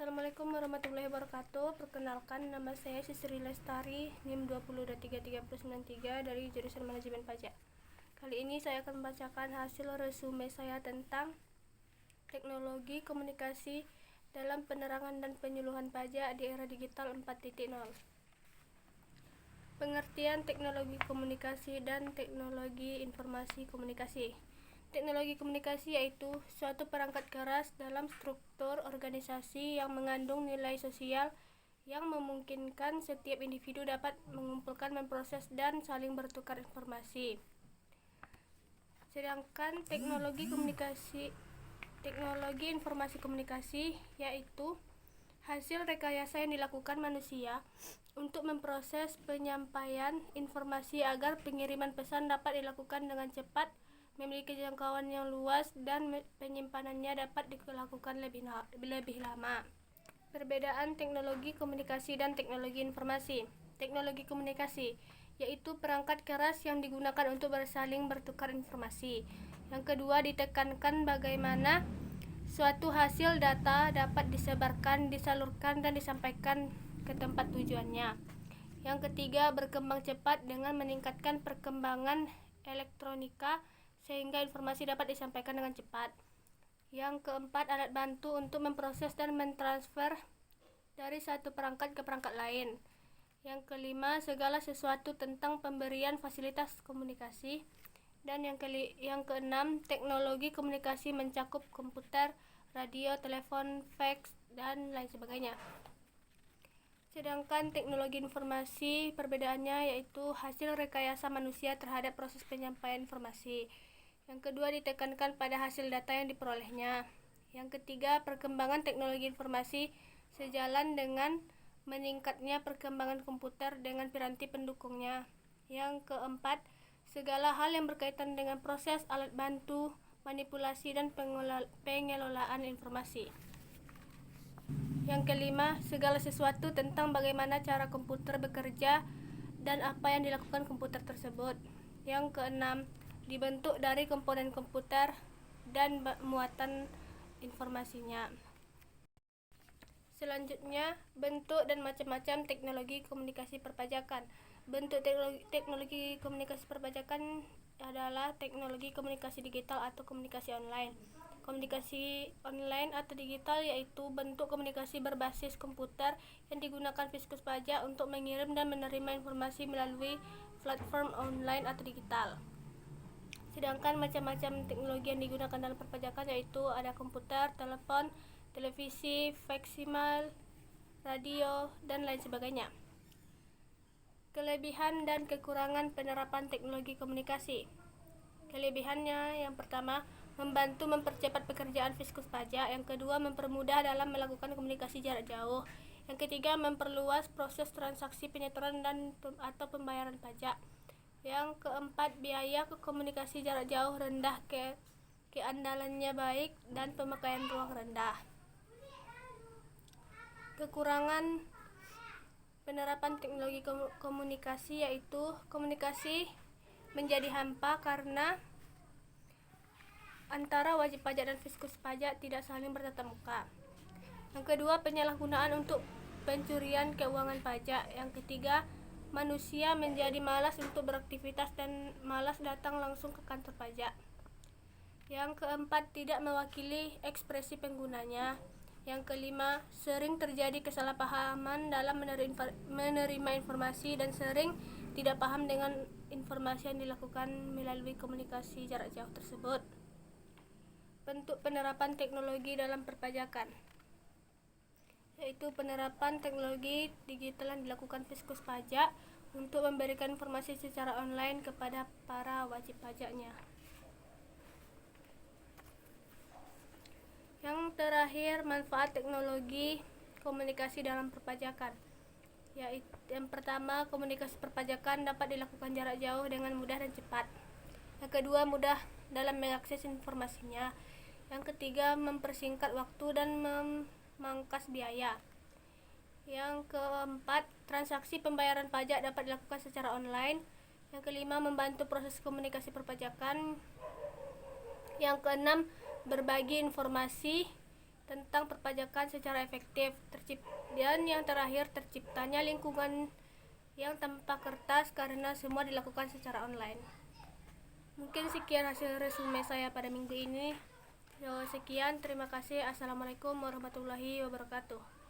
Assalamualaikum warahmatullahi wabarakatuh. Perkenalkan, nama saya Sisri Lestari, NIM 20233093 dari jurusan Manajemen Pajak. Kali ini saya akan membacakan hasil resume saya tentang teknologi komunikasi dalam penerangan dan penyuluhan pajak di era digital 4.0. Pengertian teknologi komunikasi dan teknologi informasi komunikasi. Teknologi komunikasi yaitu suatu perangkat keras dalam struktur organisasi yang mengandung nilai sosial yang memungkinkan setiap individu dapat mengumpulkan, memproses, dan saling bertukar informasi. Sedangkan teknologi informasi komunikasi yaitu hasil rekayasa yang dilakukan manusia untuk memproses penyampaian informasi agar pengiriman pesan dapat dilakukan dengan cepat, memiliki jangkauan yang luas, dan penyimpanannya dapat dilakukan lebih lama. Perbedaan teknologi komunikasi dan teknologi informasi. Teknologi komunikasi yaitu perangkat keras yang digunakan untuk saling bertukar informasi. Yang kedua, ditekankan bagaimana suatu hasil data dapat disebarkan, disalurkan, dan disampaikan ke tempat tujuannya. Yang ketiga, berkembang cepat dengan meningkatkan perkembangan elektronika sehingga informasi dapat disampaikan dengan cepat. Yang keempat, alat bantu untuk memproses dan mentransfer dari satu perangkat ke perangkat lain. Yang kelima, segala sesuatu tentang pemberian fasilitas komunikasi. Dan yang keenam, teknologi komunikasi mencakup komputer, radio, telepon, fax, dan lain sebagainya. Sedangkan teknologi informasi, perbedaannya yaitu hasil rekayasa manusia terhadap proses penyampaian informasi. Yang kedua, ditekankan pada hasil data yang diperolehnya. Yang ketiga, perkembangan teknologi informasi sejalan dengan meningkatnya perkembangan komputer dengan piranti pendukungnya. Yang keempat, segala hal yang berkaitan dengan proses, alat bantu, manipulasi, dan pengelolaan informasi. Yang kelima, segala sesuatu tentang bagaimana cara komputer bekerja dan apa yang dilakukan komputer tersebut. Yang keenam, dibentuk dari komponen komputer dan muatan informasinya. Selanjutnya, bentuk dan macam-macam teknologi komunikasi perpajakan. Bentuk teknologi komunikasi perpajakan adalah teknologi komunikasi digital atau komunikasi online. Komunikasi online atau digital yaitu bentuk komunikasi berbasis komputer yang digunakan Fiskus Pajak untuk mengirim dan menerima informasi melalui platform online atau digital. Sedangkan macam-macam teknologi yang digunakan dalam perpajakan yaitu ada komputer, telepon, televisi, faksimal, radio, dan lain sebagainya. Kelebihan dan kekurangan penerapan teknologi komunikasi. Kelebihannya, yang pertama, membantu mempercepat pekerjaan Fiskus Pajak. Yang kedua, mempermudah dalam melakukan komunikasi jarak jauh. Yang ketiga, memperluas proses transaksi penyetoran atau pembayaran pajak. Yang keempat, biaya komunikasi jarak jauh rendah, keandalannya baik, dan pemakaian ruang rendah. Kekurangan penerapan teknologi komunikasi yaitu komunikasi menjadi hampa karena antara wajib pajak dan Fiskus Pajak tidak saling bertatap muka. Yang kedua, penyalahgunaan untuk pencurian keuangan pajak. Yang ketiga, manusia menjadi malas untuk beraktivitas dan malas datang langsung ke kantor pajak. Yang keempat, tidak mewakili ekspresi penggunanya. Yang kelima, sering terjadi kesalahpahaman dalam menerima informasi dan sering tidak paham dengan informasi yang dilakukan melalui komunikasi jarak jauh tersebut. Bentuk penerapan teknologi dalam perpajakan yaitu penerapan teknologi digital yang dilakukan Fiskus Pajak untuk memberikan informasi secara online kepada para wajib pajaknya. Yang terakhir, manfaat teknologi komunikasi dalam perpajakan. Yaitu yang pertama, komunikasi perpajakan dapat dilakukan jarak jauh dengan mudah dan cepat. Yang kedua, mudah dalam mengakses informasinya. Yang ketiga, mempersingkat waktu dan memangkas biaya. Yang keempat, transaksi pembayaran pajak dapat dilakukan secara online. Yang kelima, membantu proses komunikasi perpajakan. Yang keenam, berbagi informasi tentang perpajakan secara efektif. Dan yang terakhir, terciptanya lingkungan yang tanpa kertas karena semua dilakukan secara online. Mungkin sekian hasil resume saya pada minggu ini. Sekian, terima kasih. Assalamualaikum warahmatullahi wabarakatuh.